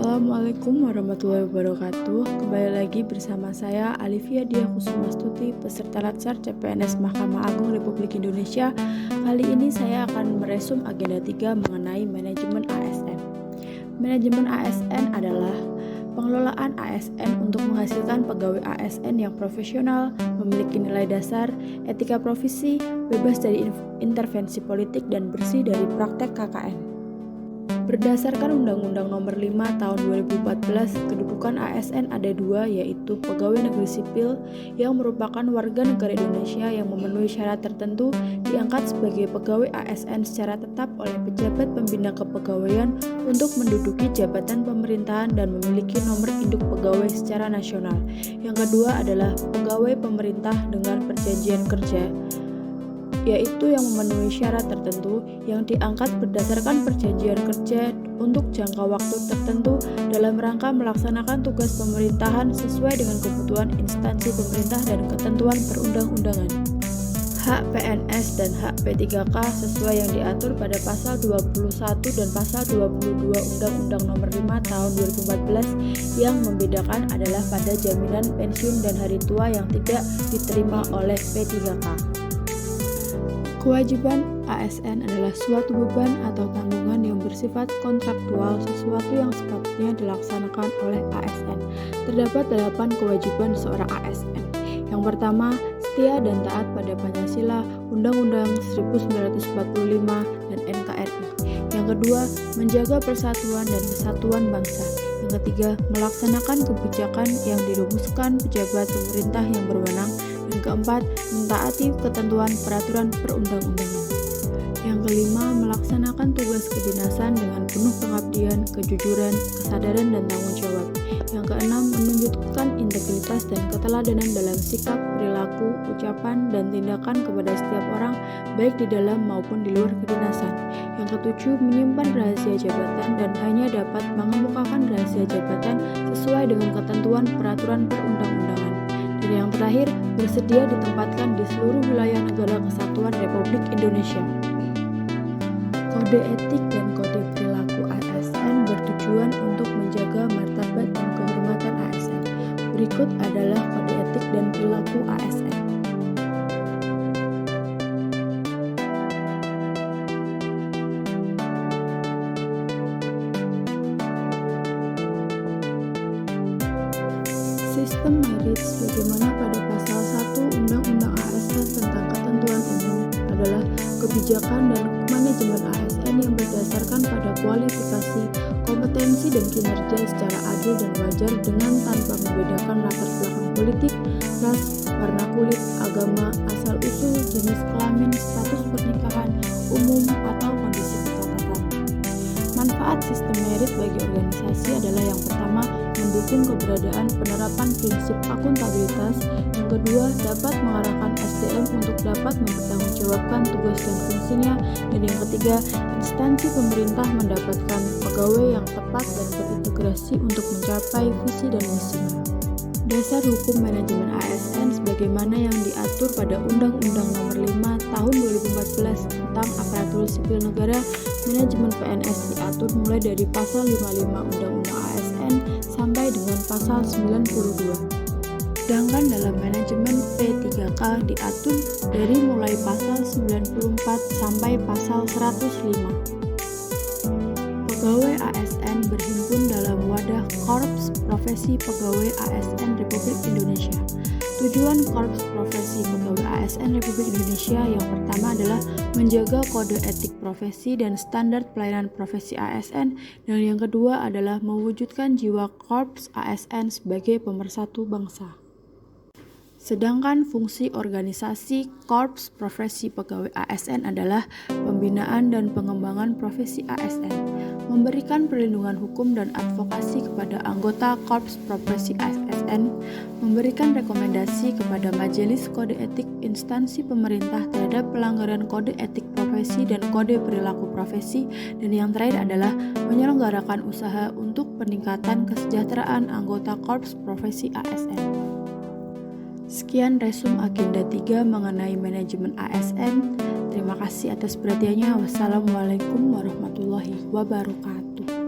Assalamualaikum warahmatullahi wabarakatuh. Kembali lagi bersama saya Alivia Diah Kusumastuti, peserta Latsar CPNS Mahkamah Agung Republik Indonesia. Kali ini saya akan meresum agenda 3 mengenai manajemen ASN. Manajemen ASN adalah pengelolaan ASN untuk menghasilkan pegawai ASN yang profesional, memiliki nilai dasar, etika profesi, bebas dari intervensi politik, dan bersih dari praktek KKN. Berdasarkan Undang-Undang Nomor 5 Tahun 2014, kedudukan ASN ada dua, yaitu pegawai negeri sipil yang merupakan warga negara Indonesia yang memenuhi syarat tertentu diangkat sebagai pegawai ASN secara tetap oleh pejabat pembina kepegawaian untuk menduduki jabatan pemerintahan dan memiliki nomor induk pegawai secara nasional. Yang kedua adalah pegawai pemerintah dengan perjanjian kerja, yaitu yang memenuhi syarat tertentu yang diangkat berdasarkan perjanjian kerja untuk jangka waktu tertentu dalam rangka melaksanakan tugas pemerintahan sesuai dengan kebutuhan instansi pemerintah dan ketentuan perundang-undangan. Hak PNS dan hak P3K sesuai yang diatur pada pasal 21 dan pasal 22 Undang-Undang Nomor 5 Tahun 2014 yang membedakan adalah pada jaminan pensiun dan hari tua yang tidak diterima oleh P3K. Kewajiban ASN adalah suatu beban atau tanggungan yang bersifat kontraktual, sesuatu yang sepatutnya dilaksanakan oleh ASN. Terdapat 8 kewajiban seorang ASN. Yang pertama, setia dan taat pada Pancasila, Undang-Undang 1945, dan NKRI. Yang kedua, menjaga persatuan dan kesatuan bangsa. Yang ketiga, melaksanakan kebijakan yang dirumuskan pejabat pemerintah yang berwenang. Yang keempat, mentaati ketentuan peraturan perundang-undangan. Yang kelima, melaksanakan tugas kedinasan dengan penuh pengabdian, kejujuran, kesadaran, dan tanggung jawab. Yang keenam, menunjukkan integritas dan keteladanan dalam sikap, perilaku, ucapan, dan tindakan kepada setiap orang, baik di dalam maupun di luar kedinasan. Yang ketujuh, menyimpan rahasia jabatan dan hanya dapat mengemukakan rahasia jabatan sesuai dengan ketentuan peraturan perundang-undangan. Dan yang terakhir, bersedia ditempatkan di seluruh wilayah negara kesatuan Republik Indonesia. Kode etik dan kode perilaku ASN bertujuan untuk menjaga martabat dan kehormatan ASN. Berikut adalah kode etik dan perilaku ASN. Sistem merit sebagaimana pada pasal 1 Undang-Undang ASN tentang ketentuan umum adalah kebijakan dan manajemen ASN yang berdasarkan pada kualifikasi, kompetensi, dan kinerja secara adil dan wajar dengan tanpa membedakan latar belakang politik, ras, warna kulit, agama, asal-usul, jenis kelamin, status pernikahan, umum, atau kondisi pencatatan. Manfaat sistem merit bagi organisasi adalah yang pertama, mendukung keberadaan penerapan prinsip akuntabilitas. Yang kedua, dapat mengarahkan SDM untuk dapat mempertanggungjawabkan tugas dan fungsinya. Dan yang ketiga, instansi pemerintah mendapatkan pegawai yang tepat dan berintegrasi untuk mencapai visi dan misinya. Dasar hukum manajemen ASN sebagaimana yang diatur pada Undang-Undang Nomor 5 Tahun 2014 tentang Aparatur Sipil Negara, manajemen PNS diatur mulai dari pasal 55 Undang-Undang ASN sampai dengan pasal 92. Sedangkan dalam manajemen P3K diatur dari mulai pasal 94 sampai pasal 105. Pegawai ASN berhimpun dalam wadah Korps Profesi Pegawai ASN Republik Indonesia. Tujuan Korps Profesi Pegawai ASN Republik Indonesia yang pertama adalah menjaga kode etik profesi dan standar pelayanan profesi ASN, dan yang kedua adalah mewujudkan jiwa Korps ASN sebagai pemersatu bangsa. Sedangkan fungsi organisasi Korps Profesi Pegawai ASN adalah pembinaan dan pengembangan profesi ASN, memberikan perlindungan hukum dan advokasi kepada anggota Korps Profesi ASN, memberikan rekomendasi kepada Majelis Kode Etik instansi pemerintah terhadap pelanggaran kode etik profesi dan kode perilaku profesi, dan yang terakhir adalah menyelenggarakan usaha untuk peningkatan kesejahteraan anggota Korps Profesi ASN. Sekian resum agenda 3 mengenai manajemen ASN. Terima kasih atas perhatiannya. Wassalamualaikum warahmatullahi wabarakatuh.